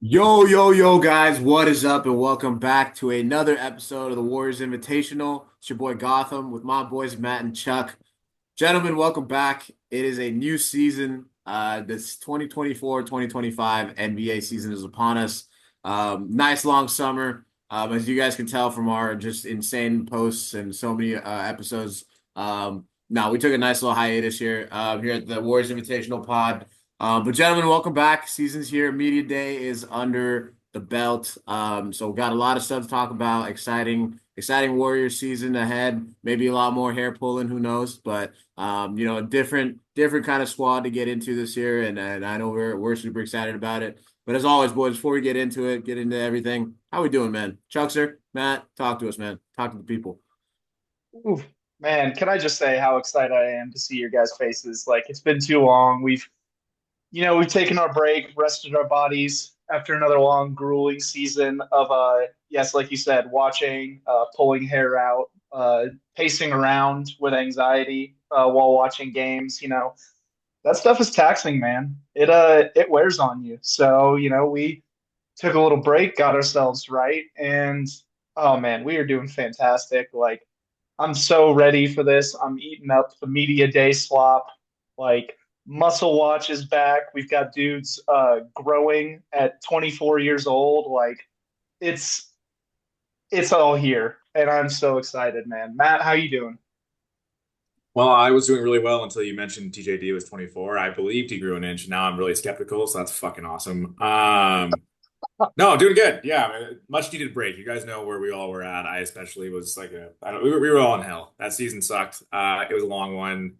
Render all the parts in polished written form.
Yo, guys, what is up? And welcome back to another episode of the Warriors Invitational. It's your boy Gautam with my boys Matt and Chuck. Gentlemen, welcome back. It is a new season. This 2024-2025 NBA season is upon us. Nice long summer. As you guys can tell from our just insane posts and so many episodes. No, we took a nice little hiatus here at the Warriors Invitational Pod. But gentlemen, welcome back. Season's here. Media Day is under the belt. So we got a lot of stuff to talk about. Exciting Warriors season ahead. Maybe a lot more hair pulling, who knows? But a different kind of squad to get into this year, and I know we're super excited about it. But as always, boys, before we get into it, get into everything, how we doing, man? Chuckster, Matt, talk to us, man. Talk to the people. Oof, man, can I just say how excited I am to see your guys' faces? Like it's been too long. We've taken our break, rested our bodies after another long, grueling season of yes, like you said, watching, pulling hair out, pacing around with anxiety while watching games. That stuff is taxing, man. It wears on you. So, we took a little break, got ourselves right, and oh man, we are doing fantastic. Like I'm so ready for this. I'm eating up the media day slop. Like Muscle Watch is back. We've got dudes growing at 24 years old. Like it's it's all here, and I'm so excited, man. Matt, how you doing? Well, I was doing really well until you mentioned TJD was 24. I believed he grew an inch. Now I'm really skeptical, so that's fucking awesome. No, I'm doing good. Yeah, I mean, much needed break. You guys know where we all were at. I especially was like I don't, we were all in hell. That season sucked. It was a long one.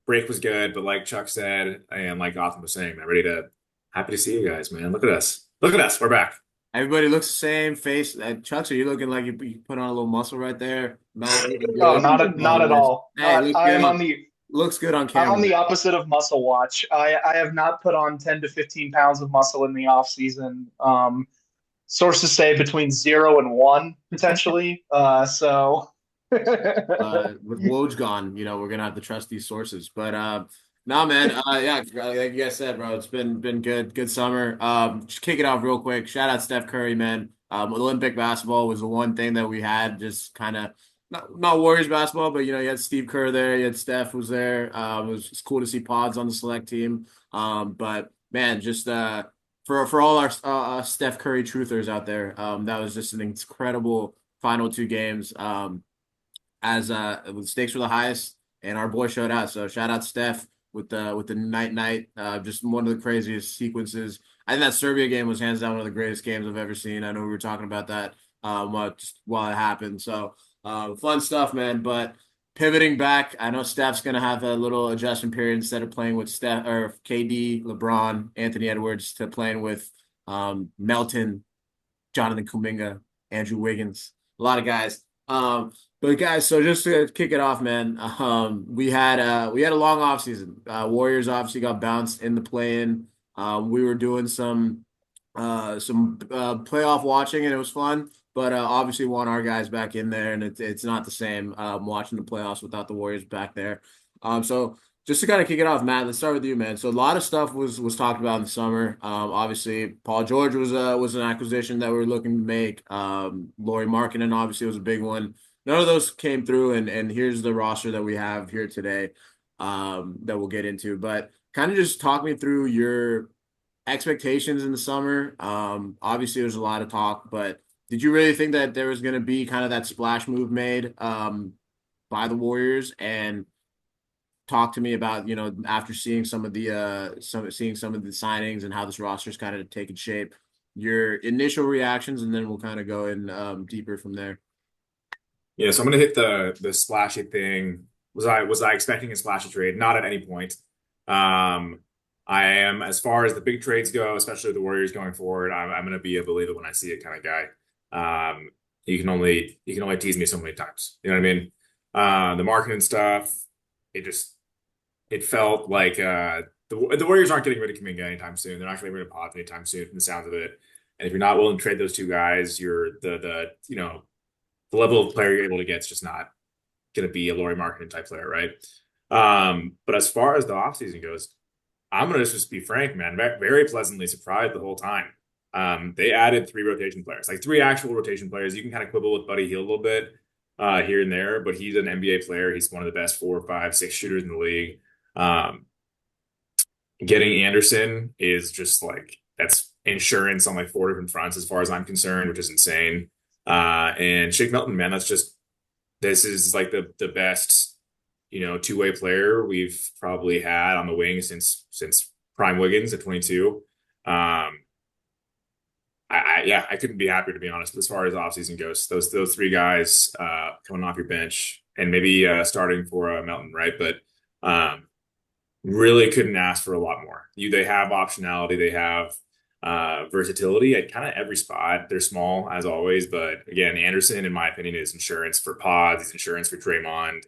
Break was good, but like Chuck said, and like Gotham was saying, I'm happy to see you guys, man. Look at us. Look at us. We're back. Everybody looks the same face. Chucks, are you looking like you put on a little muscle right there? Mel looking Oh, good. not at all. Hey, I am on the looks good on I'm camera, on man. the opposite of Muscle Watch. I have not put on 10 to 15 pounds of muscle in the off season. Sources say between 0 and 1 potentially. So With Woj gone, we're gonna have to trust these sources. But nah, man, yeah, like you guys said, bro, it's been good summer. Just kick it off real quick. Shout out Steph Curry, man. Olympic basketball was the one thing that we had, just kind of not Warriors basketball, but you had Steve Kerr there, you had Steph was there. It's cool to see Pods on the select team. But man, just for all our Steph Curry truthers out there, that was just an incredible final two games. As the stakes were the highest, and our boy showed out. So shout out Steph with the night. Just one of the craziest sequences. I think that Serbia game was hands down one of the greatest games I've ever seen. I know we were talking about that while it happened. So fun stuff, man. But pivoting back, I know Steph's gonna have a little adjustment period instead of playing with Steph or KD, LeBron, Anthony Edwards to playing with Melton, Jonathan Kuminga, Andrew Wiggins, a lot of guys. But guys, so just to kick it off, man, we had a long off season. Warriors obviously got bounced in the play-in. We were doing some playoff watching, and it was fun. But obviously, want our guys back in there, and it's not the same watching the playoffs without the Warriors back there. So just to kind of kick it off, Matt, let's start with you, man. So a lot of stuff was talked about in the summer. Obviously, Paul George was an acquisition that we were looking to make. Lauri Markkanen obviously was a big one. None of those came through, and here's the roster that we have here today that we'll get into. But kind of just talk me through your expectations in the summer. Obviously, there's a lot of talk, but did you really think that there was going to be kind of that splash move made by the Warriors? And talk to me about, after seeing seeing some of the signings and how this roster's kind of taken shape, your initial reactions, and then we'll kind of go in deeper from there. Yeah, so I'm gonna hit the splashy thing. Was I expecting a splashy trade? Not at any point. Um, I am, as far as the big trades go, especially the Warriors going forward. I'm gonna be a believe it when I see it kind of guy. You can only tease me so many times. You know what I mean? The marketing stuff. It just it felt like the Warriors aren't getting rid of Kuminga anytime soon. They're not getting rid of Pop anytime soon, from the sounds of it. And if you're not willing to trade those two guys, you're the level of player you're able to get is just not going to be a Lauri Markkanen type player, right? But as far as the offseason goes, I'm going to just be frank, man, very pleasantly surprised the whole time. They added three rotation players, like three actual rotation players. You can kind of quibble with Buddy Hield a little bit here and there, but he's an NBA player. He's one of the best 4, 5, 6 shooters in the league. Um, Getting Anderson is just like that's insurance on like four different fronts as far as I'm concerned, which is insane. And Shake Milton, man, this is like the best, two-way player we've probably had on the wing since Prime Wiggins at 22. Um, I couldn't be happier to be honest. As far as offseason goes, those three guys coming off your bench and maybe starting for Melton, right? But really couldn't ask for a lot more. They have optionality, they have versatility at kind of every spot. They're small as always, but again, Anderson, in my opinion, is insurance for Pods. He's insurance for Draymond.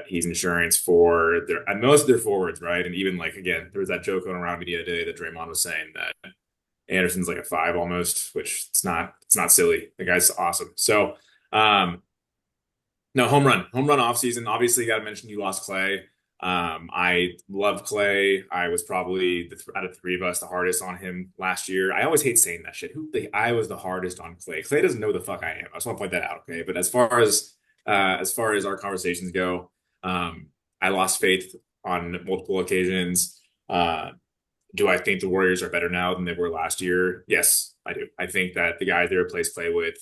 He's insurance for their and most of their forwards, right? And even like again, there was that joke going around me the other day that Draymond was saying that Anderson's like a five almost, which it's not silly. The guy's awesome. So no, home run off season. Obviously, you got to mention you lost Clay. I love Clay. I was probably out of three of us the hardest on him last year. I always hate saying that shit. I was the hardest on Clay. Clay doesn't know the fuck I am. I just want to point that out, okay? But as far as our conversations go, I lost faith on multiple occasions. Do I think the Warriors are better now than they were last year? Yes, I do. I think that the guys they replaced Clay with,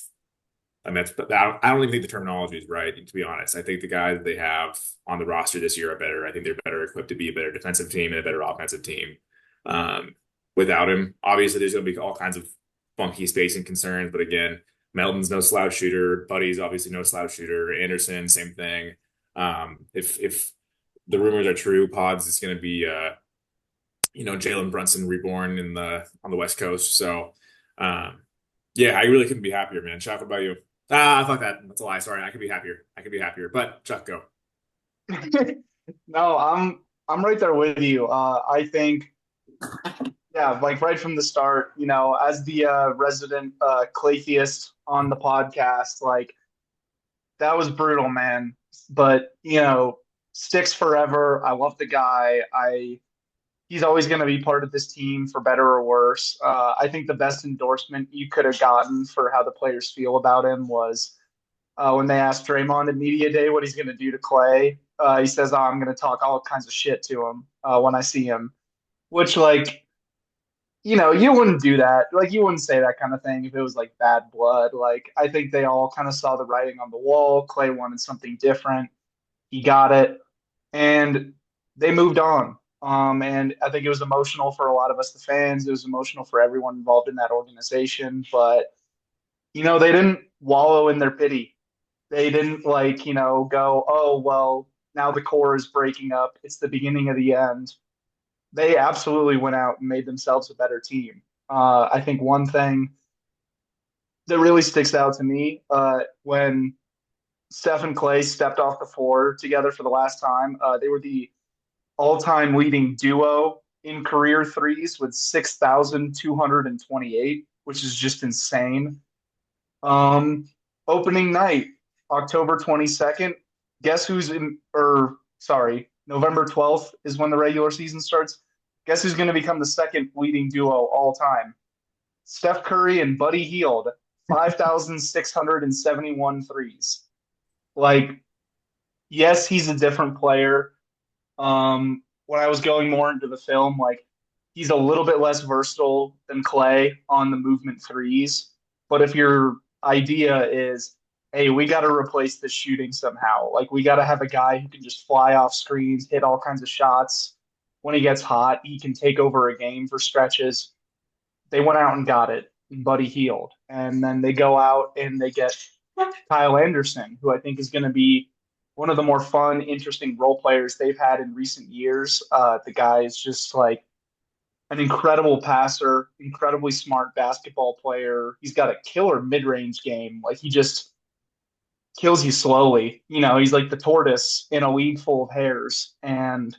I mean, I don't even think the terminology is right, to be honest. I think the guys that they have on the roster this year are better. I think they're better equipped to be a better defensive team and a better offensive team. Um, Without him, obviously, there's going to be all kinds of funky spacing concerns. But again, Melton's no slouch shooter. Buddy's obviously no slouch shooter. Anderson, same thing. If the rumors are true, Pods is going to be, Jalen Brunson reborn on the West Coast. So, yeah, I really couldn't be happier, man. Chuck, what about you? Fuck that. That's a lie. Sorry. I could be happier. I could be happier. But Chuck, go. No, I'm right there with you. I think, yeah, like right from the start, as the resident Claytheist on the podcast, like that was brutal, man. But sticks forever. I love the guy. He's always going to be part of this team for better or worse. I think the best endorsement you could have gotten for how the players feel about him was when they asked Draymond at media day what he's going to do to Clay. He says, "Oh, I'm going to talk all kinds of shit to him when I see him," which like. You wouldn't do that. Like, you wouldn't say that kind of thing if it was like bad blood. Like, I think they all kind of saw the writing on the wall. Clay wanted something different. He got it, and they moved on. And I think it was emotional for a lot of us, the fans. It was emotional for everyone involved in that organization. But they didn't wallow in their pity. They didn't like go, oh well, now the core is breaking up. It's the beginning of the end. They absolutely went out and made themselves a better team. I think one thing that really sticks out to me when Steph and Clay stepped off the floor together for the last time, they were the all-time leading duo in career threes with 6,228, which is just insane. Um, Opening night, October 22nd. Guess who's in, or sorry, November 12th is when the regular season starts. Guess who's going to become the second leading duo all time? Steph Curry and Buddy Hield, 5,671 threes. Like, yes, he's a different player. When I was going more into the film, like, he's a little bit less versatile than Clay on the movement threes. But if your idea is, hey, we got to replace this shooting somehow, like, we got to have a guy who can just fly off screens, hit all kinds of shots. When he gets hot, he can take over a game for stretches. They went out and got it, and Buddy Hield. And then they go out and they get Kyle Anderson, who I think is going to be one of the more fun, interesting role players they've had in recent years. The guy is just like an incredible passer, incredibly smart basketball player. He's got a killer mid-range game. Like, he just kills you slowly. He's like the tortoise in a league full of hares. And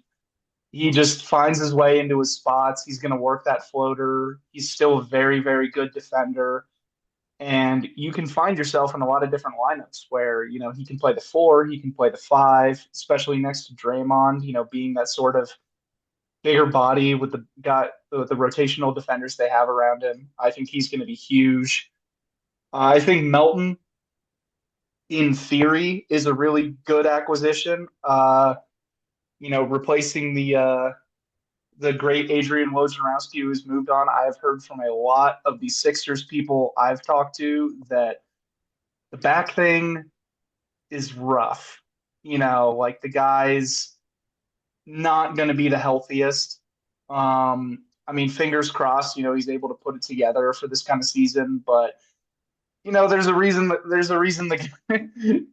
he just finds his way into his spots. He's going to work that floater. He's still a very, very good defender. And you can find yourself in a lot of different lineups where, he can play the four, he can play the five, especially next to Draymond, being that sort of bigger body with the rotational defenders they have around him. I think he's going to be huge. I think Melton, in theory, is a really good acquisition. Replacing the great Adrian Wojnarowski who's moved on. I've heard from a lot of the Sixers people I've talked to that the back thing is rough. Like the guy's not going to be the healthiest. I mean, fingers crossed, he's able to put it together for this kind of season, but there's a reason the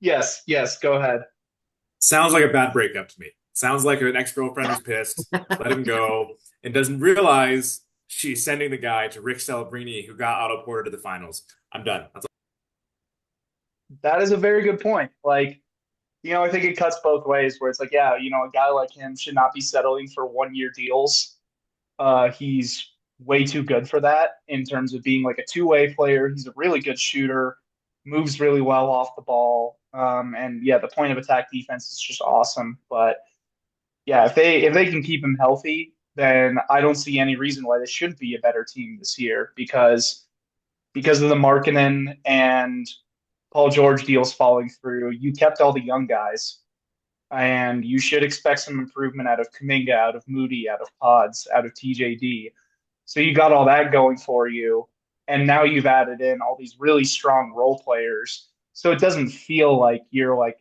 yes, yes, go ahead. Sounds like a bad breakup to me. Sounds like an ex-girlfriend who's pissed, let him go, and doesn't realize she's sending the guy to Rick Celebrini, who got auto ported to the finals. I'm done. That's That is a very good point. Like, I think it cuts both ways where it's like, yeah, a guy like him should not be settling for 1 year deals. He's way too good for that in terms of being like a two-way player. He's a really good shooter, moves really well off the ball. And yeah, the point of attack defense is just awesome. But yeah, if they can keep him healthy, then I don't see any reason why they shouldn't be a better team this year because of the Markkanen and Paul George deals falling through. You kept all the young guys, and you should expect some improvement out of Kuminga, out of Moody, out of Pods, out of TJD. So you got all that going for you, and now you've added in all these really strong role players. So it doesn't feel like you're like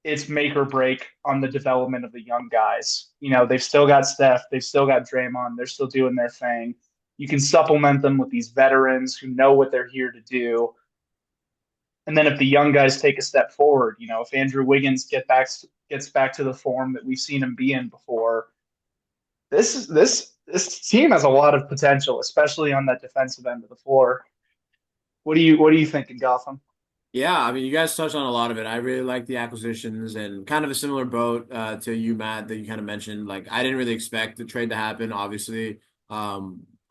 it's make or break on the development of the young guys. They've still got Steph, they've still got Draymond, they're still doing their thing. You can supplement them with these veterans who know what they're here to do. And then if the young guys take a step forward, if Andrew Wiggins gets back to the form that we've seen him be in before, this team has a lot of potential, especially on that defensive end of the floor. What do you think in Gotham? Yeah, I mean, you guys touched on a lot of it. I really like the acquisitions and kind of a similar boat to you, Matt, that you kind of mentioned. Like, I didn't really expect the trade to happen, obviously.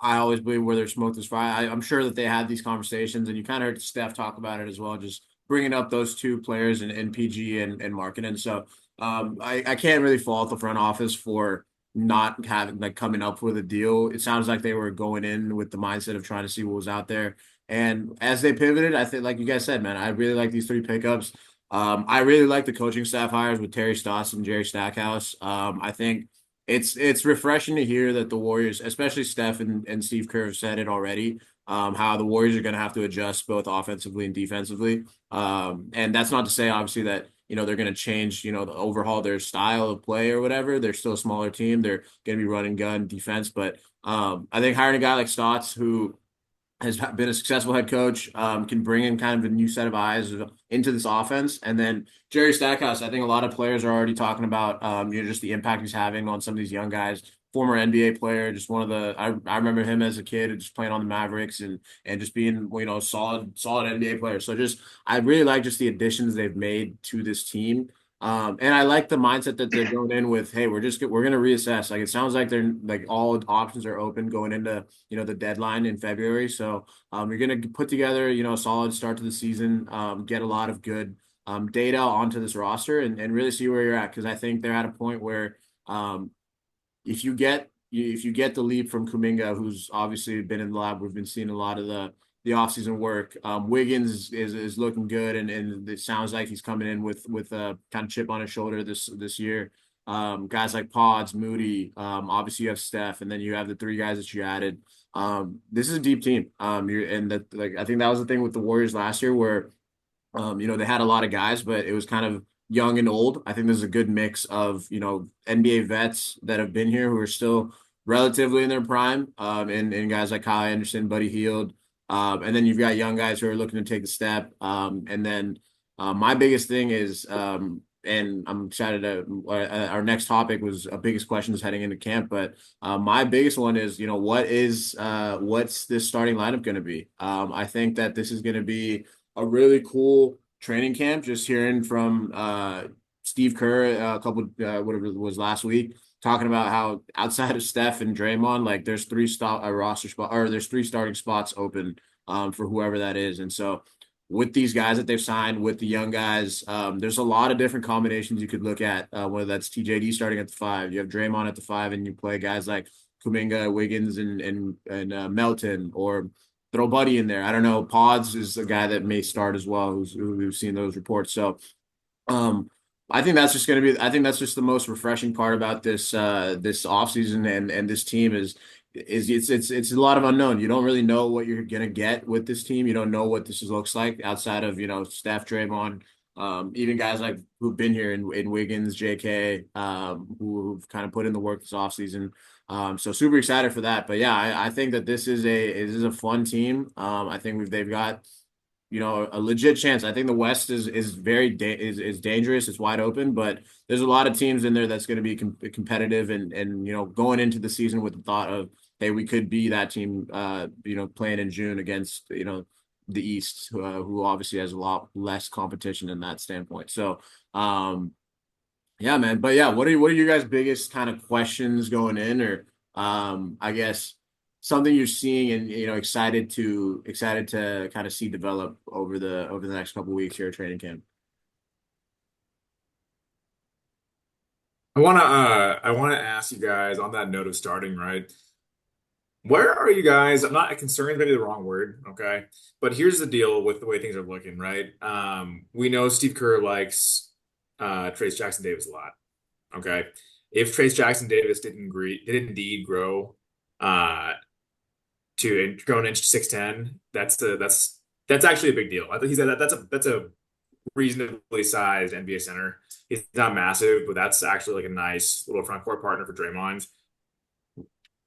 I always believe where there's smoke, there's fire. I'm sure that they had these conversations, and you kind of heard Steph talk about it as well, just bringing up those two players in PG and Markkanen. So I can't really fault the front office for not having like coming up with a deal. It sounds like they were going in with the mindset of trying to see what was out there. And as they pivoted, I think, like you guys said, man, I really like these three pickups. I really like the coaching staff hires with Terry Stotts and Jerry Stackhouse. I think it's refreshing to hear that the Warriors, especially Steph and Steve Kerr, have said it already. How the Warriors are going to have to adjust both offensively and defensively. And that's not to say, obviously, that they're going to change, overhaul their style of play or whatever. They're still a smaller team. They're going to be running gun defense, but I think hiring a guy like Stotts who has been a successful head coach, can bring in kind of a new set of eyes into this offense. And then Jerry Stackhouse, I think a lot of players are already talking about, just the impact he's having on some of these young guys. Former NBA player, just one of I remember him as a kid, just playing on the Mavericks and just being, solid NBA player. So just I really like just the additions they've made to this team. And I like the mindset that they're going in with, hey, we're going to reassess. Like, it sounds like they're like all options are open going into, the deadline in February. So you're going to put together, a solid start to the season, get a lot of good data onto this roster and really see where you're at. Cause I think they're at a point where um, if you get the leap from Kuminga, who's obviously been in the lab, we've been seeing a lot of the offseason work. Wiggins is looking good, and it sounds like he's coming in with a kind of chip on his shoulder this year. Guys like Pods, Moody, obviously you have Steph, and then you have the three guys that you added. This is a deep team. I think that was the thing with the Warriors last year where they had a lot of guys, but it was kind of young and old. I think there's a good mix of, NBA vets that have been here who are still relatively in their prime, and guys like Kyle Anderson, Buddy Hield. And then you've got young guys who are looking to take a step. And then my biggest thing is, and I'm excited our next topic was biggest questions heading into camp, but my biggest one is, what's this starting lineup going to be? I think that this is going to be a really cool training camp. Just hearing from Steve Kerr a couple whatever it was last week, talking about how outside of Steph and Draymond, like there's three roster spot or there's three starting spots open for whoever that is. And so with these guys that they've signed, with the young guys, there's a lot of different combinations you could look at, whether that's TJD starting at the 5, you have Draymond at the 5, and you play guys like Kuminga, Wiggins, and Melton, or throw Buddy in there. I don't know. Pods is a guy that may start as well, who we've seen those reports. So um, I think that's just going to be. I think that's just the most refreshing part about this offseason and this team is it's a lot of unknown. You don't really know what you're going to get with this team. You don't know what this looks like outside of Steph, Draymond, even guys like who've been here in Wiggins, JK, who've kind of put in the work this offseason. So super excited for that. But yeah, I think that this is a fun team. I think they've got a legit chance. I think the West is very is dangerous. It's wide open, but there's a lot of teams in there that's going to be competitive and going into the season with the thought of, hey, we could be that team playing in June against the East, who obviously has a lot less competition in that standpoint. So yeah, man. But yeah, what are your guys' biggest kind of questions going in, or I guess something you're seeing and excited to kind of see develop over the next couple of weeks here at training camp? I wanna ask you guys on that note of starting, right? Where are you guys? I'm not concerned, maybe the wrong word, okay? But here's the deal with the way things are looking, right? We know Steve Kerr likes Trace Jackson Davis a lot. Okay. If Trace Jackson Davis did indeed grow uh to grow an inch to 6'10", that's actually a big deal. I think he said that's a reasonably sized NBA center. He's not massive, but that's actually like a nice little front court partner for Draymond.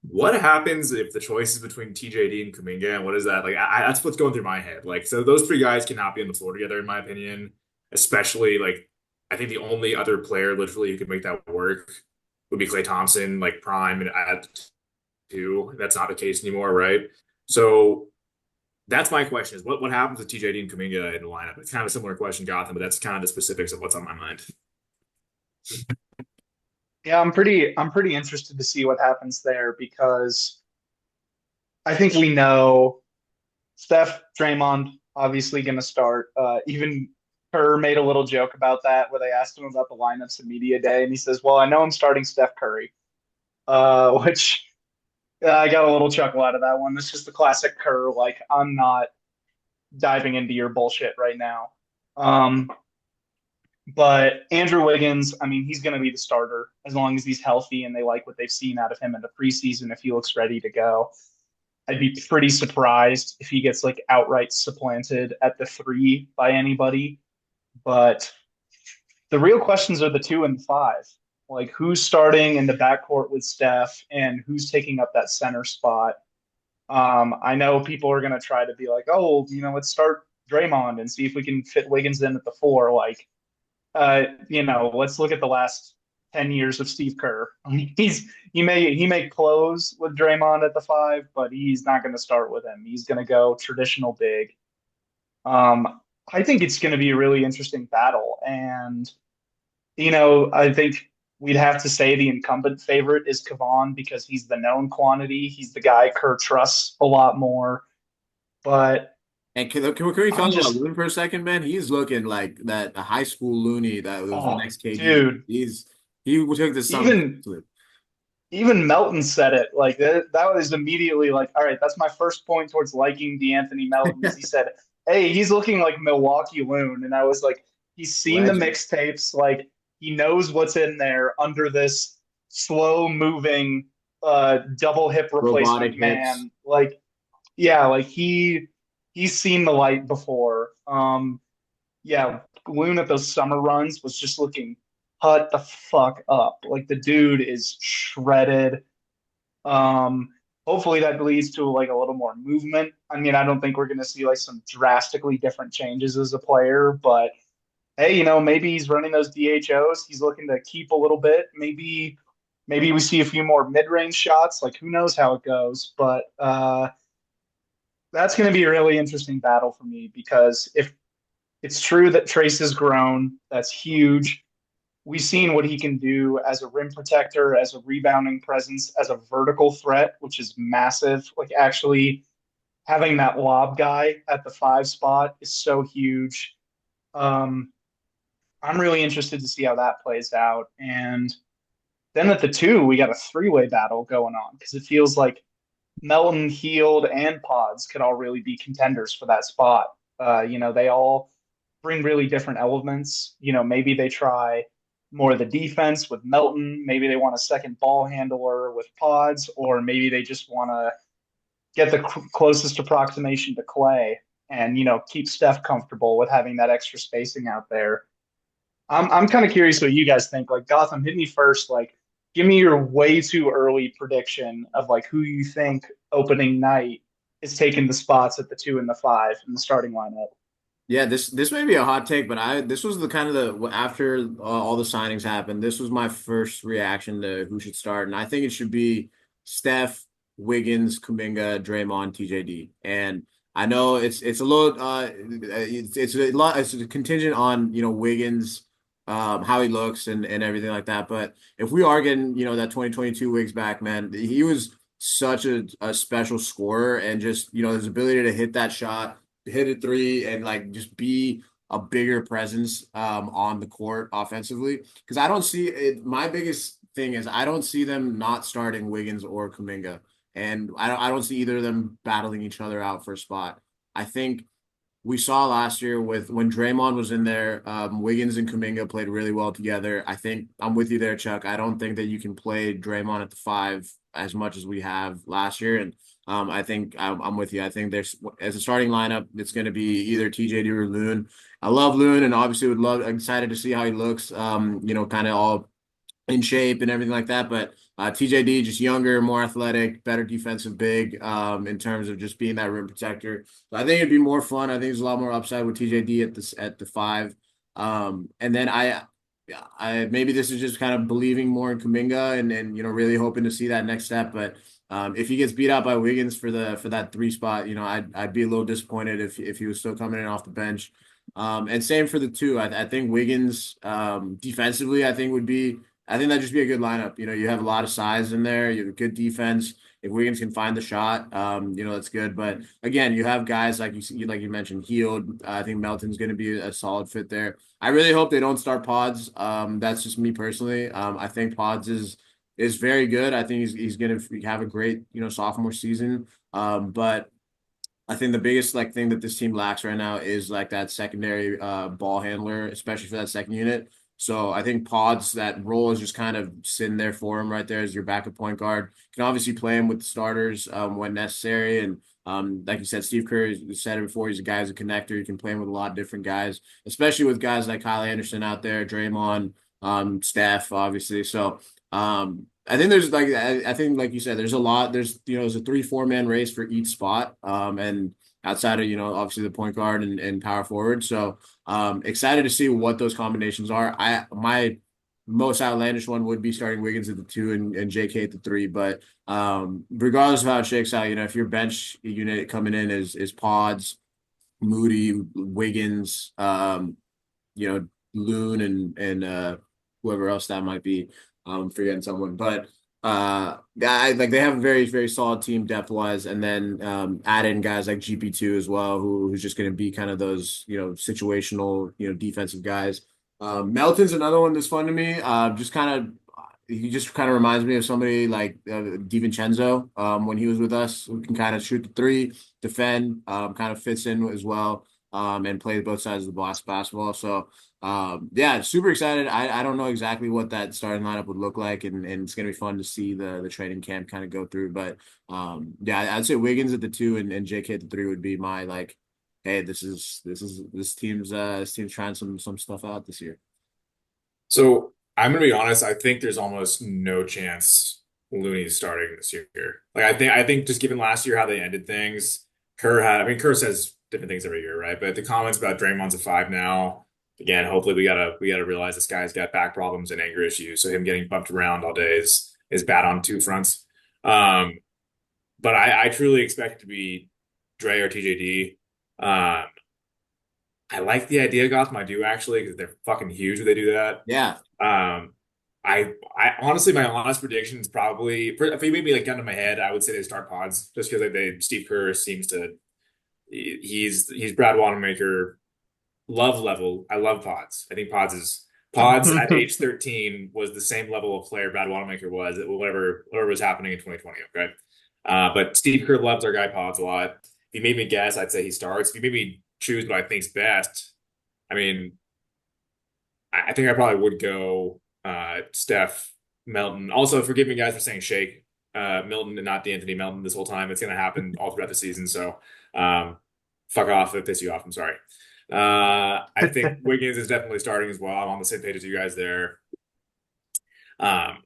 What happens if the choice is between TJD and Kuminga, and what is that? Like, that's what's going through my head. Like, so those three guys cannot be on the floor together, in my opinion. Especially, like, I think the only other player literally who could make that work would be Klay Thompson, like prime and add two. That's not the case anymore, right? So that's my question: is what happens with TJD and Kuminga in the lineup? It's kind of a similar question, Gotham, but that's kind of the specifics of what's on my mind. Yeah, I'm pretty interested to see what happens there because I think we know Steph, Draymond, obviously going to start. Even Kerr made a little joke about that where they asked him about the lineups at media day, and he says, "Well, I know I'm starting Steph Curry," which I got a little chuckle out of that one. That's just the classic Kerr. Like, I'm not diving into your bullshit right now. Um, but Andrew Wiggins, I mean, he's going to be the starter as long as he's healthy and they like what they've seen out of him in the preseason. If he looks ready to go, I'd be pretty surprised if he gets like outright supplanted at the 3 by anybody. But the real questions are the 2 and 5. Like, who's starting in the backcourt with Steph and who's taking up that center spot? I know people are going to try to be like, oh, let's start Draymond and see if we can fit Wiggins in at the 4. Like, let's look at the last 10 years of Steve Kerr. I mean, he may close with Draymond at the 5, but he's not going to start with him. He's going to go traditional big. I think it's going to be a really interesting battle, and I think we'd have to say the incumbent favorite is Kevon because he's the known quantity. He's the guy Kerr trusts a lot more. But And can we I'm talk about just, Loon for a second, man? He's looking like that a high school loony that was the oh, next KD. dude, He took this summer. even even Melton said it like that was immediately like, all right, that's my first point towards liking DeAnthony Melton. Is he said, hey, he's looking like Milwaukee Loon, and I was like, he's seen the Legend. mixtapes, like he knows what's in there under this slow moving double hip Robotic replacement hips. man. Like, yeah, like he's seen the light before. Yeah, Loon at those summer runs was just looking cut the fuck up. Like the dude is shredded. Um, Hopefully that leads to like a little more movement. I mean, I don't think we're gonna see like some drastically different changes as a player, but hey, maybe he's running those DHOs. He's looking to keep a little bit. Maybe we see a few more mid-range shots. Like who knows how it goes, but that's going to be a really interesting battle for me because if it's true that Trace has grown, that's huge. We've seen what he can do as a rim protector, as a rebounding presence, as a vertical threat, which is massive. Like actually having that lob guy at the five spot is so huge. Um, I'm really interested to see how that plays out. And then at the two, we got a three-way battle going on because it feels like Melton, Healed, and Pods could all really be contenders for that spot. They all bring really different elements. Maybe they try more of the defense with Melton. Maybe they want a second ball handler with Pods, or maybe they just want to get the closest approximation to Clay and keep Steph comfortable with having that extra spacing out there. I'm kind of curious what you guys think. Like Gotham, hit me first. Like, give me your way too early prediction of like who you think opening night is taking the spots at the two and the five in the starting lineup. Yeah, this may be a hot take, but this was the kind of the after all the signings happened. This was my first reaction to who should start, and I think it should be Steph, Wiggins, Kuminga, Draymond, TJD. And I know it's a little it's a lot it's a contingent on Wiggins, how he looks and everything like that. But if we are getting that 2022 Wiggs back, man, he was such a special scorer, and just his ability to hit that shot, hit a three, and like just be a bigger presence on the court offensively. Because I don't see it. My biggest thing is I don't see them not starting Wiggins or Kuminga, and I don't see either of them battling each other out for a spot. I think we saw last year with when Draymond was in there, Wiggins and Kuminga played really well together. I think I'm with you there, Chuck. I don't think that you can play Draymond at the five as much as we have last year, and I think I'm with you. I think there's as a starting lineup, it's going to be either TJD or Loon. I love Loon, and obviously would love excited to see how he looks. Kind of all in shape and everything like that. But TJD, just younger, more athletic, better defensive big in terms of just being that rim protector. So I think it'd be more fun. I think there's a lot more upside with TJD at the five. And then I maybe this is just kind of believing more in Kuminga and really hoping to see that next step. But if he gets beat out by Wiggins for that three spot, I'd be a little disappointed if he was still coming in off the bench. And same for the two. I think Wiggins defensively, I think that'd just be a good lineup. You have a lot of size in there. You have a good defense. If Wiggins can find the shot, that's good. But again, you have guys like you mentioned, Healed. I think Melton's going to be a solid fit there. I really hope they don't start Pods. That's just me personally. I think Pods is very good. I think he's going to have a great sophomore season. But I think the biggest thing that this team lacks right now is like that secondary ball handler, especially for that second unit. So I think Pods, that role is just kind of sitting there for him right there as your backup point guard. You can obviously play him with the starters when necessary. And like you said, Steve Kerr said it before, he's a guy who's a connector. You can play him with a lot of different guys, especially with guys like Kyle Anderson out there, Draymond, Steph, obviously. So I think there's I think like you said, there's a lot. There's a 3-4 man race for each spot. And outside of obviously the point guard and power forward. So excited to see what those combinations are. My most outlandish one would be starting Wiggins at the two and JK at the three. But regardless of how it shakes out, if your bench unit coming in is Pods, Moody, Wiggins, Loon and whoever else that might be. Forgetting someone, but they have a very, very solid team depth wise, and then add in guys like GP2 as well, who's just going to be kind of those situational defensive guys. Melton's another one that's fun to me. He just kind of reminds me of somebody like DiVincenzo when he was with us, who can kind of shoot the three, defend, kind of fits in as well, and plays both sides of the basketball. So yeah, super excited. I don't know exactly what that starting lineup would look like, and it's gonna be fun to see the training camp kind of go through. But yeah, I'd say Wiggins at the two and JK at the three would be my hey, this team's trying some stuff out this year. So I'm gonna be honest. I think there's almost no chance Looney's starting this year. Like I think just given last year how they ended things, Kerr says different things every year, right? But the comments about Draymond's a five now. Again, hopefully we gotta realize this guy's got back problems and anger issues. So him getting bumped around all day is bad on two fronts. Um, but I truly expect it to be Dre or TJD. Um, I like the idea, Gotham. I do actually, because they're fucking huge when they do that. Yeah, Um, I honestly, my honest prediction is probably if you made me like gun to my head, I would say they start Pods just because Steve Kerr seems to he's Brad Wanamaker love level. I love Pods. I think Pods at age 13 was the same level of player Brad Wanamaker was at whatever was happening in 2020. Okay, but Steve Kerr loves our guy Pods a lot. If you made me guess, I'd say he starts. If you made me choose what I think's best, I mean, I think I probably would go Steph, Melton. Also, forgive me guys for saying Shake Milton and not D'Anthony Melton this whole time. It's going to happen all throughout the season. So um, fuck off if it pisses you off. I'm sorry. I think Wiggins is definitely starting as well. I'm on the same page as you guys there. Um,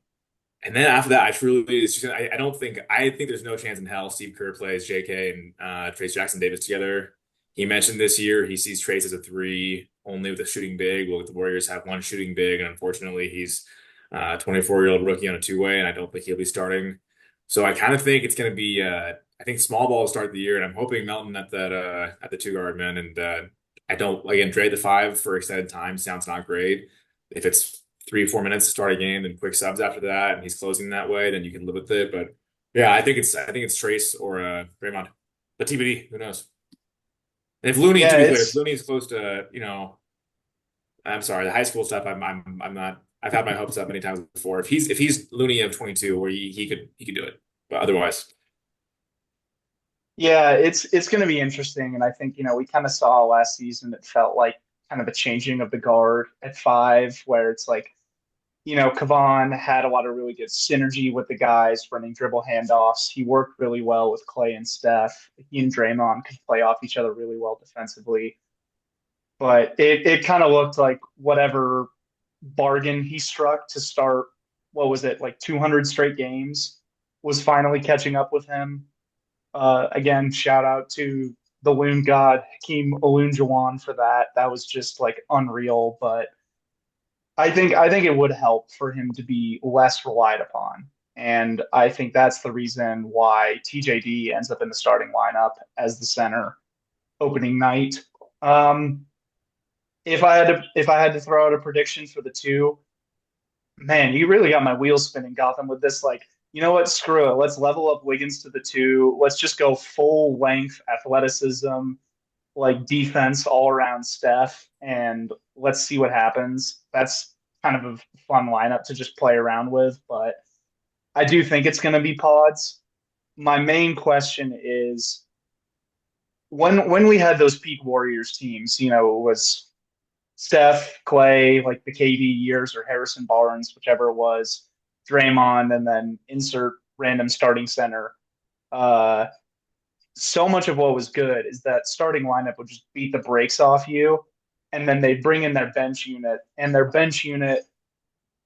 and then after that, I truly, it's just, I think there's no chance in hell Steve Kerr plays JK and Trace Jackson Davis together. He mentioned this year he sees Trace as a three, only with a shooting big. Well, the Warriors have one shooting big, and unfortunately, he's a 24-year-old rookie on a two-way, and I don't think he'll be starting. So I kind of think it's going to be, I think small ball to start the year, and I'm hoping Melton at the two guard man. And I don't again trade the five for extended time sounds not great. If it's 3 or 4 minutes to start a game and quick subs after that, and he's closing that way, then you can live with it. But yeah, I think it's Trace or Draymond, but TBD, who knows? And if Looney, to Yeah, be clear, if it's Looney is close to, I'm sorry, the high school stuff, I'm not. I've had my hopes up many times before. If he's Looney of 22, where he could do it, but otherwise, yeah, it's going to be interesting, and I think we kind of saw last season. It felt like kind of a changing of the guard at five, where it's like Kavan had a lot of really good synergy with the guys running dribble handoffs. He worked really well with Clay and Steph. He and Draymond could play off each other really well defensively. But it kind of looked like whatever bargain he struck to start, what was it, like 200 straight games, was finally catching up with him. Again, shout out to the Loon God, Hakeem Olajuwon, for that. That was just like unreal. But I think it would help for him to be less relied upon. And I think that's the reason why TJD ends up in the starting lineup as the center opening night. Um, if I had to throw out a prediction for the two, man, you really got my wheels spinning, Gotham, with this. Like, you know what? Screw it. Let's level up Wiggins to the two. Let's just go full length athleticism, like defense all around Steph, and let's see what happens. That's kind of a fun lineup to just play around with, but I do think it's going to be Pods. My main question is when we had those peak Warriors teams, it was Steph, Clay, like the KD years, or Harrison Barnes, whichever it was, Draymond, and then insert random starting center. Uh, so much of what was good is that starting lineup would just beat the brakes off you, and then they'd bring in their bench unit, and their bench unit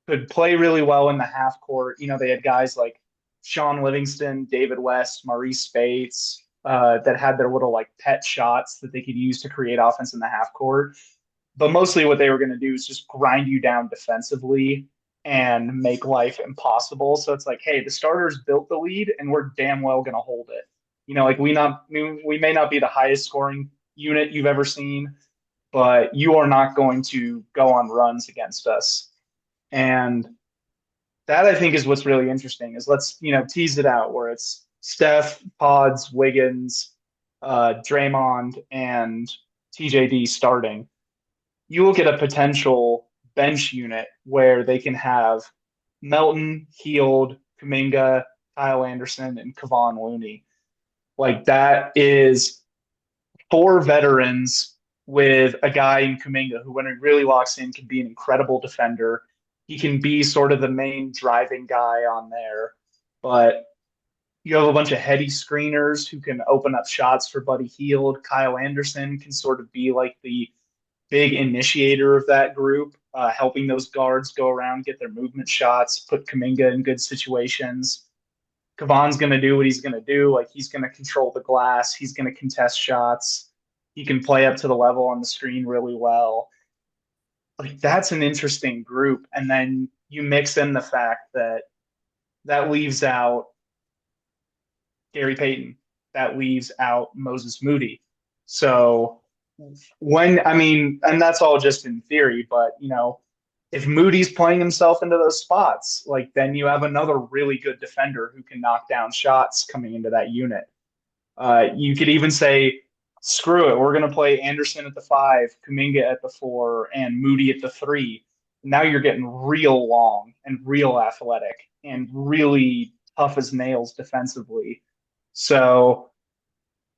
could play really well in the half court. They had guys like Sean Livingston, David West, Maurice Spates, that had their little like pet shots that they could use to create offense in the half court. But mostly what they were going to do is just grind you down defensively and make life impossible. So it's like, hey, the starters built the lead, and we're damn well going to hold it. Like we may not be the highest scoring unit you've ever seen, but you are not going to go on runs against us. And that, I think, is what's really interesting. Is let's tease it out where it's Steph, Pods, Wiggins, Draymond, and TJD starting. You look at a potential bench unit where they can have Melton, Heald, Kuminga, Kyle Anderson, and Kevon Looney. Like, that is four veterans with a guy in Kuminga who, when he really locks in, can be an incredible defender. He can be sort of the main driving guy on there, but you have a bunch of heady screeners who can open up shots for Buddy Hield. Kyle Anderson can sort of be like the big initiator of that group, helping those guards go around, get their movement shots, put Kuminga in good situations. Kavon's going to do what he's going to do. Like, he's going to control the glass. He's going to contest shots. He can play up to the level on the screen really well. Like, that's an interesting group. And then you mix in the fact that that leaves out Gary Payton. That leaves out Moses Moody. So and that's all just in theory, but if Moody's playing himself into those spots, like then you have another really good defender who can knock down shots coming into that unit. You could even say, screw it, we're going to play Anderson at the 5, Kuminga at the 4, and Moody at the 3. Now you're getting real long and real athletic and really tough as nails defensively. So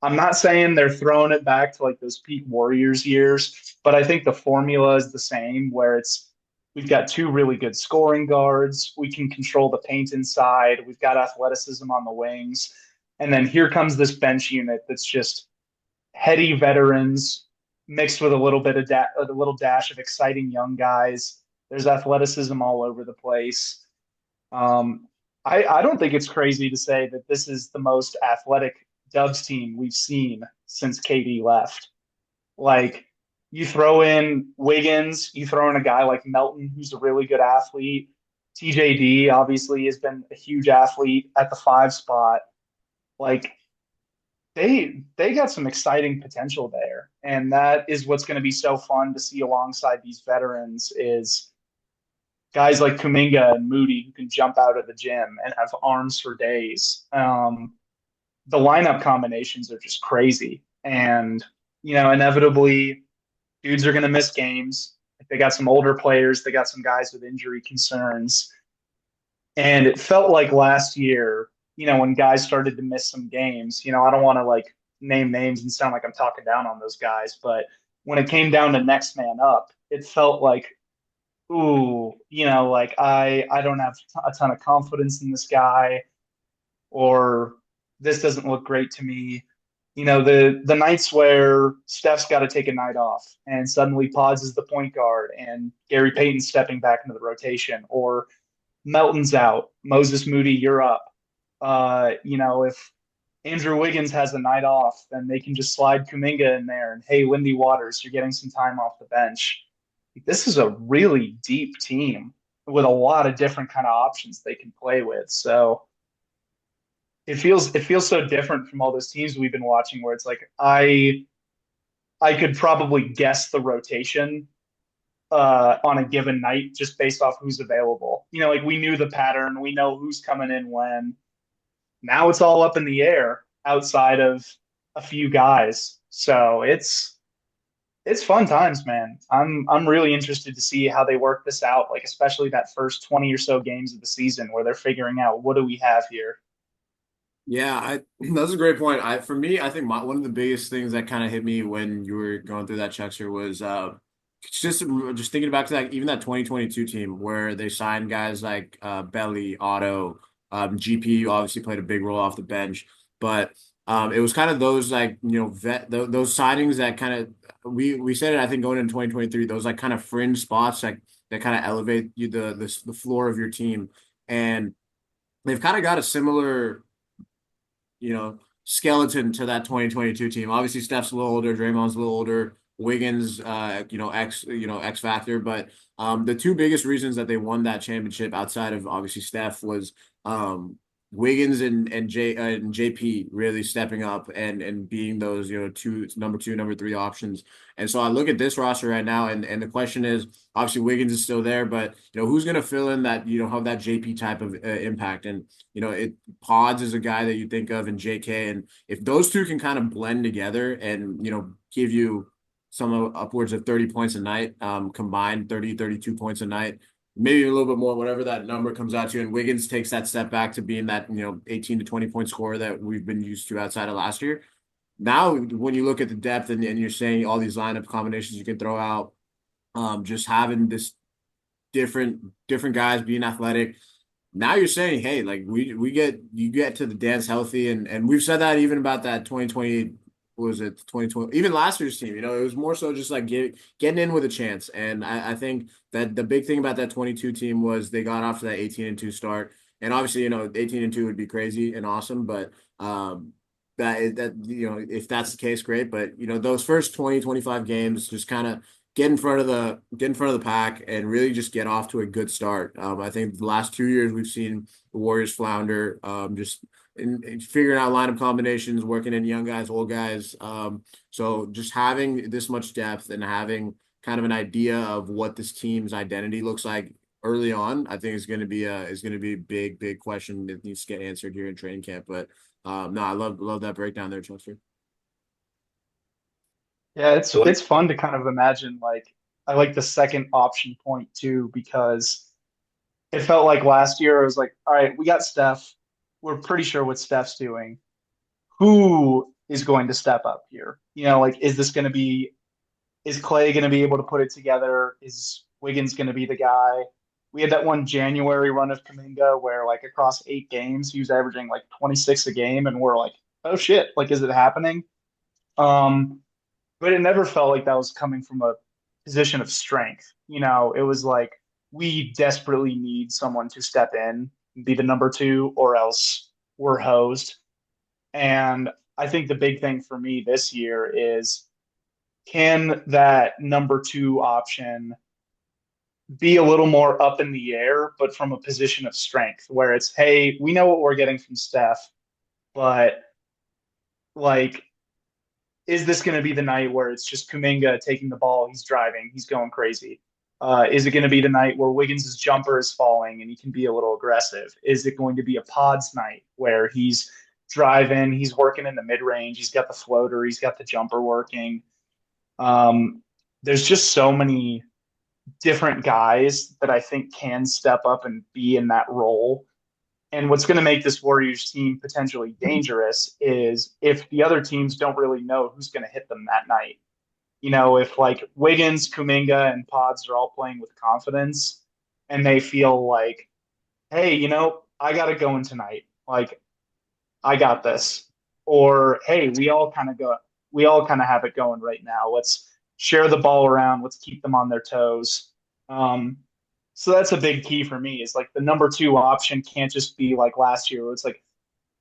I'm not saying they're throwing it back to like those peak Warriors years, but I think the formula is the same where it's we've got two really good scoring guards. We can control the paint inside. We've got athleticism on the wings. And then here comes this bench unit that's just heady veterans mixed with a little bit of a little dash of exciting young guys. There's athleticism all over the place. Um, I don't think it's crazy to say that this is the most athletic Dubs team we've seen since KD left. Like you throw in Wiggins, you throw in a guy like Melton, who's a really good athlete. TJD obviously has been a huge athlete at the 5 spot. Like they got some exciting potential there, and that is what's going to be so fun to see alongside these veterans is guys like Kuminga and Moody who can jump out of the gym and have arms for days. The lineup combinations are just crazy, and inevitably, dudes are going to miss games. They got some older players, they got some guys with injury concerns, and it felt like last year, when guys started to miss some games. I don't want to like name names and sound like I'm talking down on those guys, but when it came down to next man up, it felt like ooh, like I don't have a ton of confidence in this guy, or this doesn't look great to me. The nights where Steph's got to take a night off and suddenly Pods is the point guard and Gary Payton's stepping back into the rotation, or Melton's out, Moses Moody, you're up. If Andrew Wiggins has a night off, then they can just slide Kuminga in there and hey, Lindy Waters, you're getting some time off the bench. This is a really deep team with a lot of different kind of options they can play with. So it feels so different from all those teams we've been watching where it's like I could probably guess the rotation on a given night just based off who's available. Like we knew the pattern, we know who's coming in when. Now it's all up in the air outside of a few guys. So it's fun times, man. I'm really interested to see how they work this out, like especially that first 20 or so games of the season where they're figuring out what do we have here. Yeah, that's a great point. For me, I think one of the biggest things that kind of hit me when you were going through that Chester was just thinking back to that even that 2022 team where they signed guys like Belly, Otto, GP obviously played a big role off the bench, but it was kind of those like those signings that kind of we said it I think going into 2023 those like kind of fringe spots like that kind of elevate you the floor of your team, and they've kind of got a similar skeleton to that 2022 team. Obviously, Steph's a little older, Draymond's a little older, Wiggins, X factor. But the two biggest reasons that they won that championship outside of obviously Steph was Wiggins and JP really stepping up and being those number two, number three options. And so I look at this roster right now, and the question is obviously Wiggins is still there, but who's going to fill in that have that JP type of impact, and Pods is a guy that you think of, and JK, and if those two can kind of blend together and give you some upwards of 30 points a night, combined 30, 32 points a night, maybe a little bit more, whatever that number comes out to. And Wiggins takes that step back to being that, 18 to 20 point scorer that we've been used to outside of last year. Now, when you look at the depth and you're saying all these lineup combinations you can throw out, just having this different guys being athletic. Now you're saying, hey, like you get to the dance healthy, and we've said that even about that 2020, what was it 2020, even last year's team, it was more so just like getting in with a chance. And I think that the big thing about that 22 team was they got off to that 18-2 start. And obviously, 18-2 would be crazy and awesome, but if that's the case, great. But those first 20, 25 games, just kind of get in front of the pack and really just get off to a good start. I think the last 2 years we've seen the Warriors flounder, just in figuring out lineup combinations, working in young guys, old guys. So just having this much depth and having kind of an idea of what this team's identity looks like early on, I think is going to be a big question that needs to get answered here in training camp. But no, I love that breakdown there, Chester. Yeah, I like it's fun to kind of imagine like I like the second option point too because it felt like last year it was like, all right, we got Steph. We're pretty sure what Steph's doing. Who is going to step up here? Like is Clay going to be able to put it together? Is Wiggins going to be the guy? We had that one January run of Kaminga where like across 8 games he was averaging like 26 a game, and we're like, oh shit, like is it happening? Um, but it never felt like that was coming from a position of strength. It was like we desperately need someone to step in and be the number two, or else we're hosed. And I think the big thing for me this year is, can that number two option be a little more up in the air, but from a position of strength where it's, hey, we know what we're getting from Steph, but like, is this going to be the night where it's just Kuminga taking the ball, he's driving, he's going crazy? Is it going to be the night where Wiggins' jumper is falling and he can be a little aggressive? Is it going to be a pods night where he's driving, he's working in the mid range, he's got the floater, he's got the jumper working? Um, there's just so many different guys that I think can step up and be in that role. And what's going to make this Warriors team potentially dangerous is if the other teams don't really know who's going to hit them that night. If like Wiggins, Kuminga, and Pods are all playing with confidence and they feel like, hey, I got it going tonight. Like, I got this. Or, hey, we all kind of have it going right now. Let's share the ball around. Let's keep them on their toes. Um, so that's a big key for me is like the number two option can't just be like last year where it's like,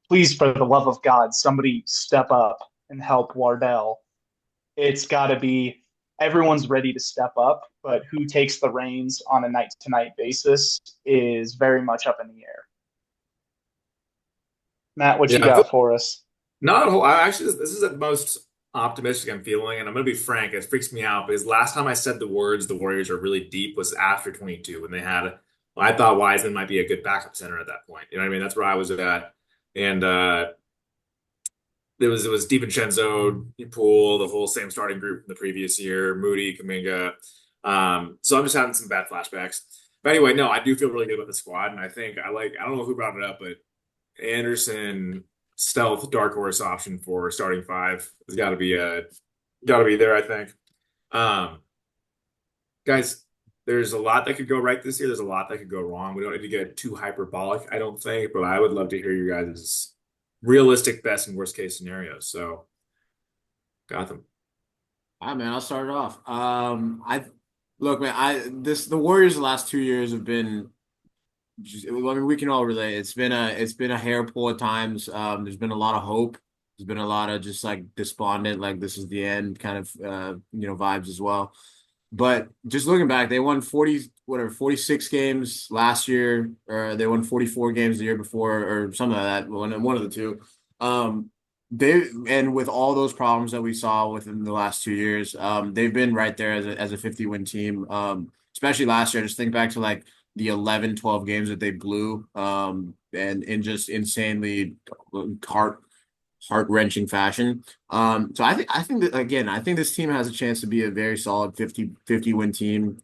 please, for the love of God, somebody step up and help Wardell. It's got to be everyone's ready to step up, but who takes the reins on a night to night basis is very much up in the air. Matt, what yeah, you I feel got for us? not a whole. I actually this is the most optimistic I'm feeling, and I'm gonna be frank. It freaks me out because last time I said the words "the Warriors are really deep" was after 22 when they had. Well, I thought Wiseman might be a good backup center at that point. You know what I mean? That's where I was at, and it was DiVincenzo, Poole, the whole same starting group from the previous year, Moody, Kuminga. So I'm just having some bad flashbacks. But anyway, no, I do feel really good about the squad, and I don't know who brought it up, but Anderson stealth dark horse option for starting five has got to be there, I think. Um, guys, there's a lot that could go right this year. There's a lot that could go wrong. We don't need to get too hyperbolic, I don't think, but I would love to hear you guys' realistic best and worst case scenarios. So, Gotham. All right, man, I'll start it off. I look, man, the Warriors the last 2 years have been I mean, we can all relate. It's been a hair pull at times. There's been a lot of hope. There's been a lot of just like despondent, like this is the end kind of vibes as well. But just looking back, they won 46 games last year, or they won 44 games the year before, or something like that. One of the two. Um, and with all those problems that we saw within the last 2 years, they've been right there as a 50-win team. Especially last year. Just think back to like the 11, 12 games that they blew, and in just insanely heart heart wrenching fashion. So I think that again, I think this team has a chance to be a very solid 50 win team.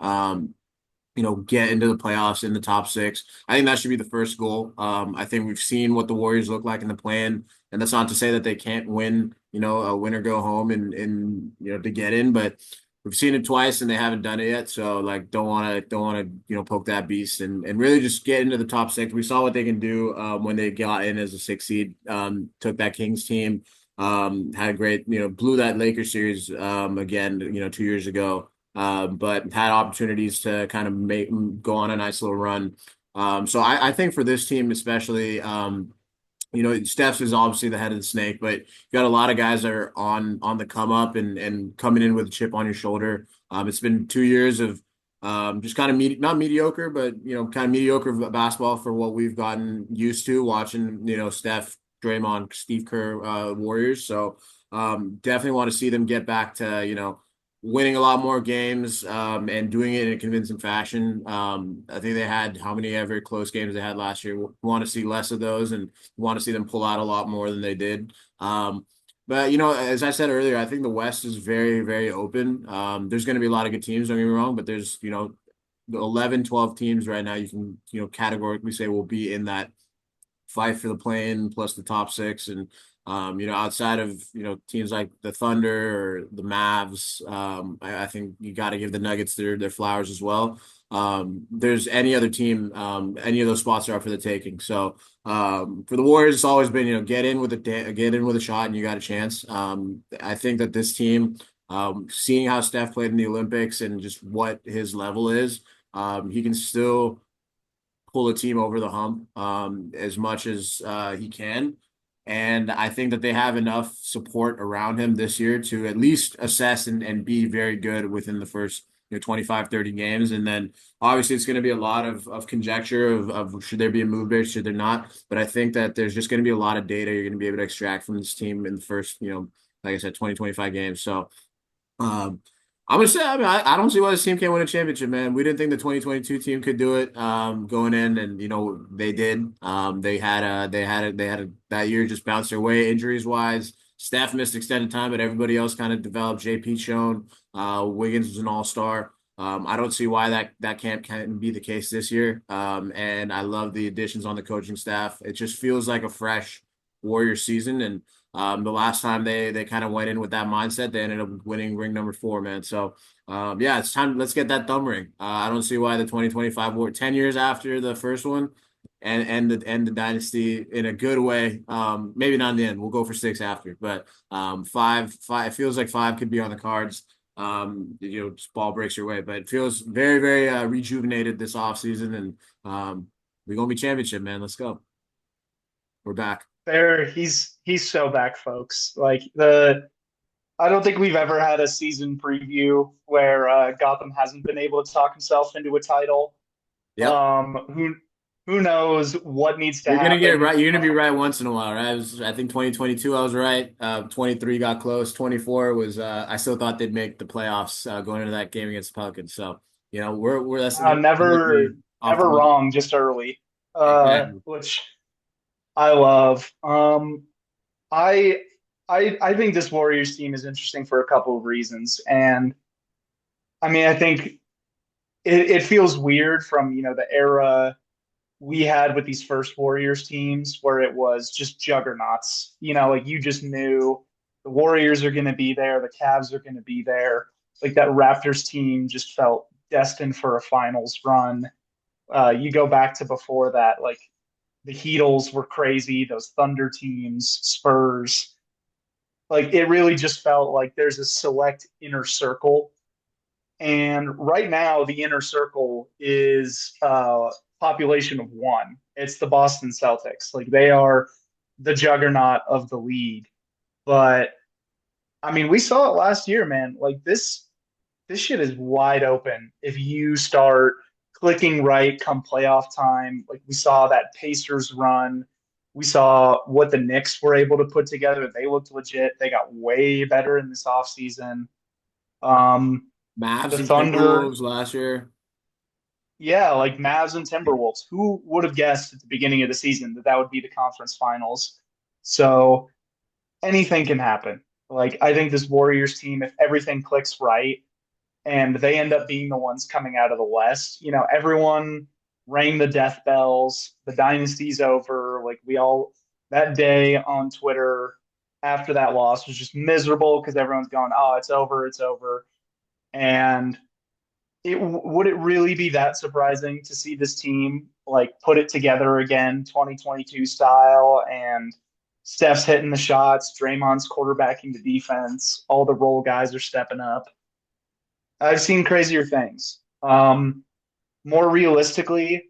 Get into the playoffs in the top six. I think that should be the first goal. I think we've seen what the Warriors look like in the plan, and that's not to say that they can't win, a win or go home and to get in, but we've seen it twice and they haven't done it yet. So like don't want to poke that beast and really just get into the top six. We saw what they can do when they got in as a 6 seed, took that Kings team, had a great, blew that Lakers series again, 2 years ago. But had opportunities to kind of go on a nice little run. So I think for this team especially, Steph's is obviously the head of the snake, but you got a lot of guys that are on the come up and coming in with a chip on your shoulder. It's been 2 years of just kind of not mediocre, but kind of mediocre basketball for what we've gotten used to watching. Steph, Draymond, Steve Kerr, Warriors. So definitely want to see them get back to winning a lot more games and doing it in a convincing fashion. I think they had how many ever close games they had last year. We want to see less of those and want to see them pull out a lot more than they did. But as I said earlier, I think the West is very, very open. There's going to be a lot of good teams, don't get me wrong, but there's, the 11, 12 teams right now you can, categorically say will be in that fight for the play-in plus the top six. And outside of teams like the Thunder or the Mavs, I think you got to give the Nuggets their flowers as well. There's any other team, any of those spots are up for the taking. So for the Warriors, it's always been get in with a shot and you got a chance. I think that this team, seeing how Steph played in the Olympics and just what his level is, he can still pull a team over the hump as much as he can. And I think that they have enough support around him this year to at least assess and be very good within the first 25, 30 games. And then obviously it's going to be a lot of conjecture of should there be a move there, should there not. But I think that there's just going to be a lot of data you're going to be able to extract from this team in the first, like I said, 20, 25 games. So um, I'm gonna say, I don't see why this team can't win a championship, man. We didn't think the 2022 team could do it going in, and they did. They had that year just bounced their way injuries wise. Steph missed extended time, but everybody else kind of developed. JP shown, Wiggins was an all-star. I don't see why that can't be the case this year. And I love the additions on the coaching staff. It just feels like a fresh Warrior season, and the last time they kind of went in with that mindset, they ended up winning ring number 4, man. So, yeah, it's time. Let's get that thumb ring. I don't see why the 2025 war, 10 years after the first one, and the dynasty in a good way. Maybe not in the end. We'll go for 6 after, but five. It feels like 5 could be on the cards. Just ball breaks your way, but it feels very, very rejuvenated this offseason, and we're gonna be championship, man. Let's go. We're back. There, he's so back, folks. I don't think we've ever had a season preview where Gotham hasn't been able to talk himself into a title. Yep. Who knows what needs to You're gonna get it happen? right. You're gonna be right once in a while, right? I think 2022 I was right. 23 got close. 24 was I still thought they'd make the playoffs going into that game against the Pelicans. So we're that's Never, never optimistic. wrong, just early, Exactly. which I love. I, I think this Warriors team is interesting for a couple of reasons, and I mean, I think it feels weird from the era we had with these first Warriors teams where it was just juggernauts. Like you just knew the Warriors are going to be there, the Cavs are going to be there. Like that Raptors team just felt destined for a finals run. You go back to before that, like the Heatles were crazy, those Thunder teams, Spurs. Like it really just felt like there's a select inner circle. And right now, the inner circle is population of one. It's the Boston Celtics. Like they are the juggernaut of the league. But I mean, we saw it last year, man. Like this shit is wide open if you start clicking right come playoff time. Like we saw that Pacers run. We saw what the Knicks were able to put together. They looked legit. They got way better in this offseason. Um, the Mavs and Thunder, Timberwolves last year. yeah, like Mavs and Timberwolves. Who would have guessed at the beginning of the season that that would be the conference finals? So anything can happen. Like I think this Warriors team, if everything clicks right, and they end up being the ones coming out of the West. Everyone rang the death bells. The dynasty's over. Like we all that day on Twitter after that loss was just miserable because everyone's going, "Oh, it's over, it's over." And would it really be that surprising to see this team like put it together again, 2022 style, and Steph's hitting the shots, Draymond's quarterbacking the defense, all the role guys are stepping up. I've seen crazier things. More realistically,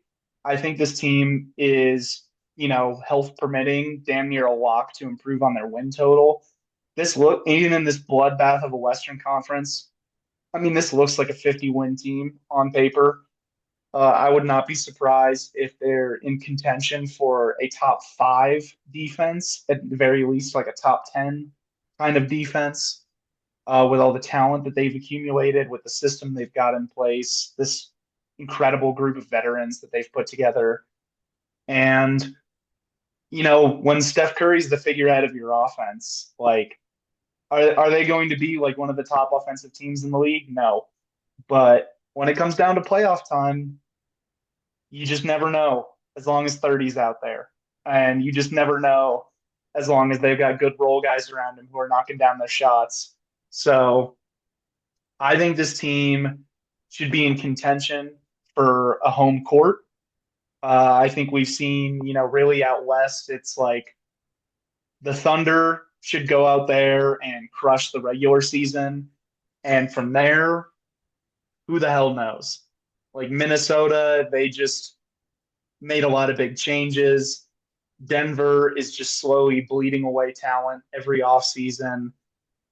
I think this team is, health permitting, damn near a lock to improve on their win total. Even in this bloodbath of a Western Conference, I mean, this looks like a 50-win team on paper. I would not be surprised if they're in contention for a top 5 defense, at the very least, like a top 10 kind of defense. with all the talent that they've accumulated, with the system they've got in place, this incredible group of veterans that they've put together. And, when Steph Curry's the figurehead of your offense, like, are they going to be like one of the top offensive teams in the league? No. But when it comes down to playoff time, you just never know as long as 30's out there. And you just never know as long as they've got good role guys around them who are knocking down their shots. So I think this team should be in contention for a home court. I think we've seen, really out west, it's like the Thunder should go out there and crush the regular season. And from there, who the hell knows? Like Minnesota, they just made a lot of big changes. Denver is just slowly bleeding away talent every offseason.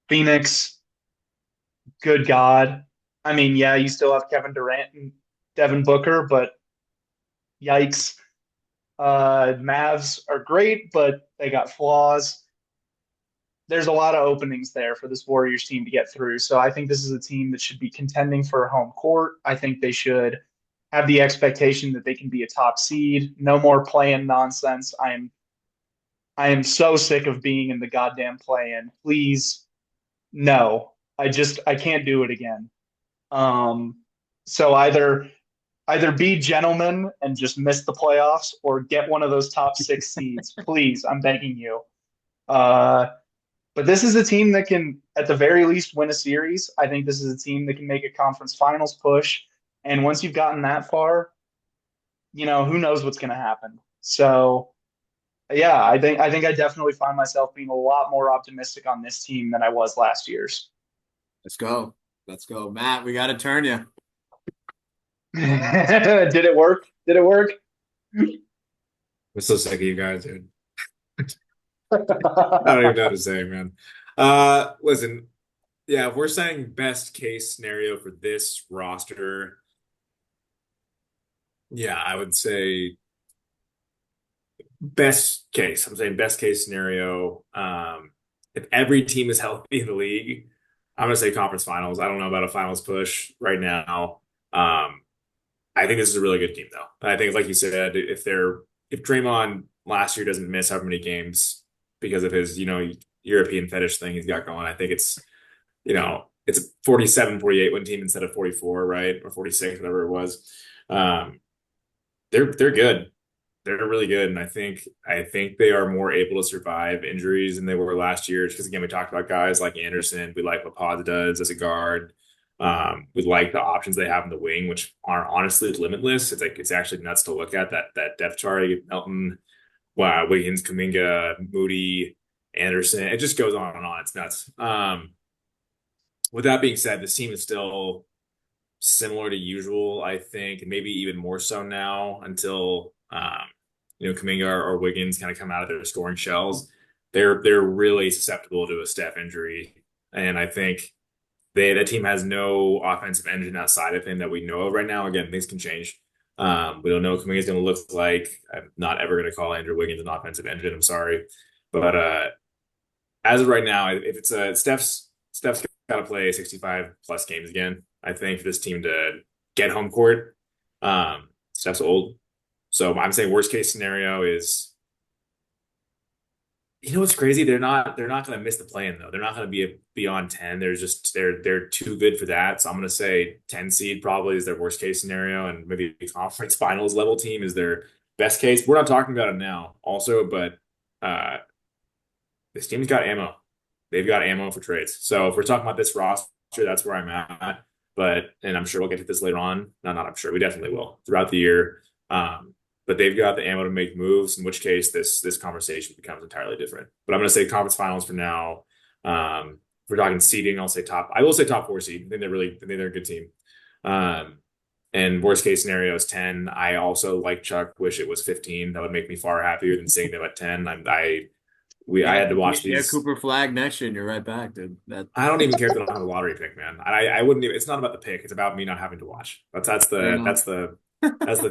Phoenix, good God. I mean, yeah, you still have Kevin Durant and Devin Booker, but yikes. Mavs are great, but they got flaws. There's a lot of openings there for this Warriors team to get through. So I think this is a team that should be contending for a home court. I think they should have the expectation that they can be a top seed. No more play-in nonsense. I am so sick of being in the goddamn play-in. Please, no. I can't do it again. So either be gentlemen and just miss the playoffs or get one of those top six seeds. Please, I'm begging you. But this is a team that can, at the very least, win a series. I think this is a team that can make a conference finals push. And once you've gotten that far, who knows what's going to happen. So, yeah, I think I definitely find myself being a lot more optimistic on this team than I was last year's. Let's go. Let's go. Matt, we got to turn you. Did it work? Did it work? I'm so sick of you guys, dude. I don't even know what to say, man. Listen, yeah, if we're saying best case scenario for this roster, yeah, I would say best case. I'm saying best case scenario. If every team is healthy in the league, I'm gonna say conference finals. I don't know about a finals push right now. I think this is a really good team though. But I think, like you said, if Draymond last year doesn't miss however many games because of his, European fetish thing he's got going, I think it's a 47, 48 win team instead of 44, right? Or 46, whatever it was. They're good. They're really good, and I think they are more able to survive injuries than they were last year. Because again, we talked about guys like Anderson. We like what Pod does as a guard. We like the options they have in the wing, which are honestly limitless. It's actually nuts to look at that depth chart. You get Melton, wow, Wiggins, Kuminga, Moody, Anderson. It just goes on and on. It's nuts. With that being said, this team is still similar to usual, I think, and maybe even more so now until Kuminga or Wiggins kind of come out of their scoring shells. They're really susceptible to a Steph injury, and I think that team has no offensive engine outside of him that we know of right now. Again, things can change. We don't know what Kuminga is going to look like. I'm not ever going to call Andrew Wiggins an offensive engine. I'm sorry, but as of right now, if it's Steph's got to play 65 plus games again. I think for this team to get home court, Steph's old. So I'm saying worst case scenario is, what's crazy? They're not going to miss the play-in though. They're not going to be beyond 10. They're too good for that. So I'm going to say 10 seed probably is their worst case scenario, and maybe conference finals level team is their best case. We're not talking about it now also, but this team's got ammo. They've got ammo for trades. So if we're talking about this roster, that's where I'm at. And I'm sure we'll get to this later on. No, not I'm sure. We definitely will throughout the year. But they've got the ammo to make moves, in which case this conversation becomes entirely different. But I'm going to say conference finals for now. If we're talking seeding, I will say top 4 seed. I think they're a good team. And worst case scenario is 10. I also, like Chuck, wish it was 15. That would make me far happier than seeing them at 10. I had to watch these. Yeah, Cooper Flag next year, and you're right back, dude. I don't even care if they don't have a lottery pick, man. I wouldn't even. It's not about the pick. It's about me not having to watch. That's the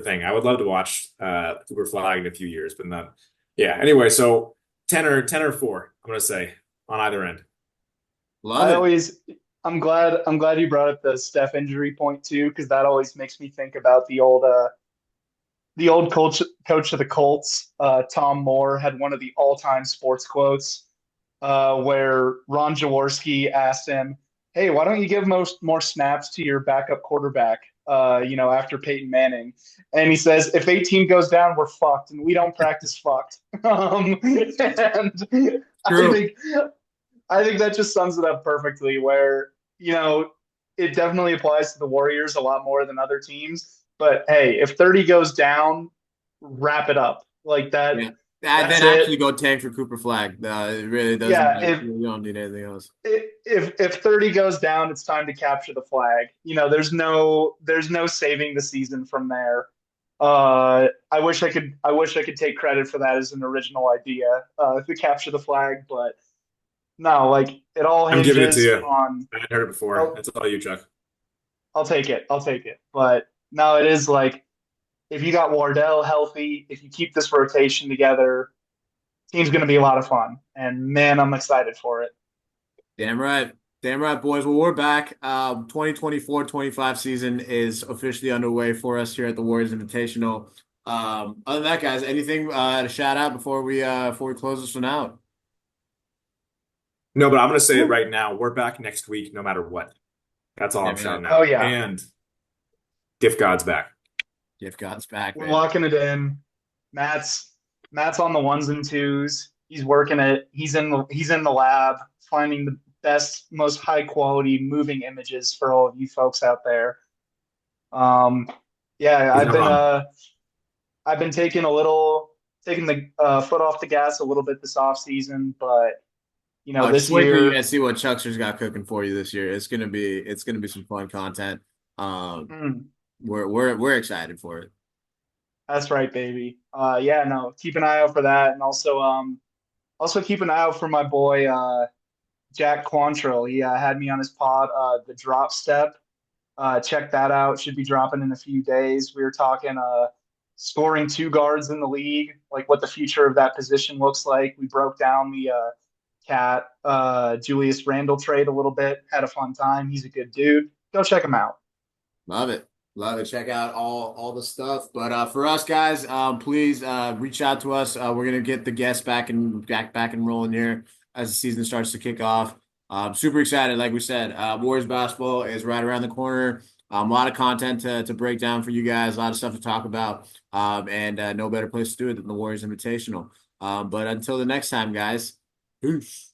thing. I would love to watch Cooper Flag in a few years, but not. Yeah. Anyway, so 10 or 4. I'm gonna say on either end. Love I it. always I'm glad you brought up the Steph injury point too, because that always makes me think about the old coach of the Colts, Tom Moore, had one of the all-time sports quotes where Ron Jaworski asked him, "Hey, why don't you give most more snaps to your backup quarterback? After Peyton Manning." And he says, "If 18 goes down, we're fucked, and we don't practice fucked." And I True. think I think that just sums it up perfectly. Where it definitely applies to the Warriors a lot more than other teams. But hey, if 30 goes down, wrap it up like that. Yeah. And That's then it. actually go tank for Cooper Flag. It really doesn't. Yeah, You don't need anything else. if 30 goes down, it's time to capture the flag. There's no saving the season from there. I wish I could take credit for that as an original idea to capture the flag, but no, like it all I'm giving it to hinges you. on. I hadn't heard it before. I'll, It's all you, Chuck. I'll take it. I'll take it. But no, it is like if you got Wardell healthy, if you keep this rotation together, team's going to be a lot of fun. And man, I'm excited for it. Damn right. Damn right, boys. Well, we're back. 2024-25 season is officially underway for us here at the Warriors Invitational. Other than that, guys, anything to shout out before we close this one out? No, but I'm gonna say it right now. We're back next week, no matter what. That's all I'm Damn right. shouting Oh out. yeah, And Gift God's back. Gift God's back, we're baby. locking it in. Matt's Matt's on the ones and twos. He's working it. He's in the lab finding the best, most high quality moving images for all of you folks out there. Um, yeah, He's I've not been wrong. taking the foot off the gas a little bit this off season, but Just this wait till you year, guys see what Chuckster's got cooking for you this year. It's gonna be some fun content. Um, mm, we're excited for it. that's right, baby. Yeah, no, keep an eye out for that, and also keep an eye out for my boy Jack Quantrill. He had me on his pod, the Drop Step. Check that out. Should be dropping in a few days. We were talking scoring two guards in the league, like what the future of that position looks like. We broke down the Cat Julius Randle trade a little bit. Had a fun time. He's a good dude. Go check him out. Love it. Love it. Check out all the stuff. But for us guys, please reach out to us. We're gonna get the guests back and rolling here as the season starts to kick off. Super excited, like we said. Warriors basketball is right around the corner. A lot of content to break down for you guys, a lot of stuff to talk about. And no better place to do it than the Warriors Invitational. But until the next time, guys, peace.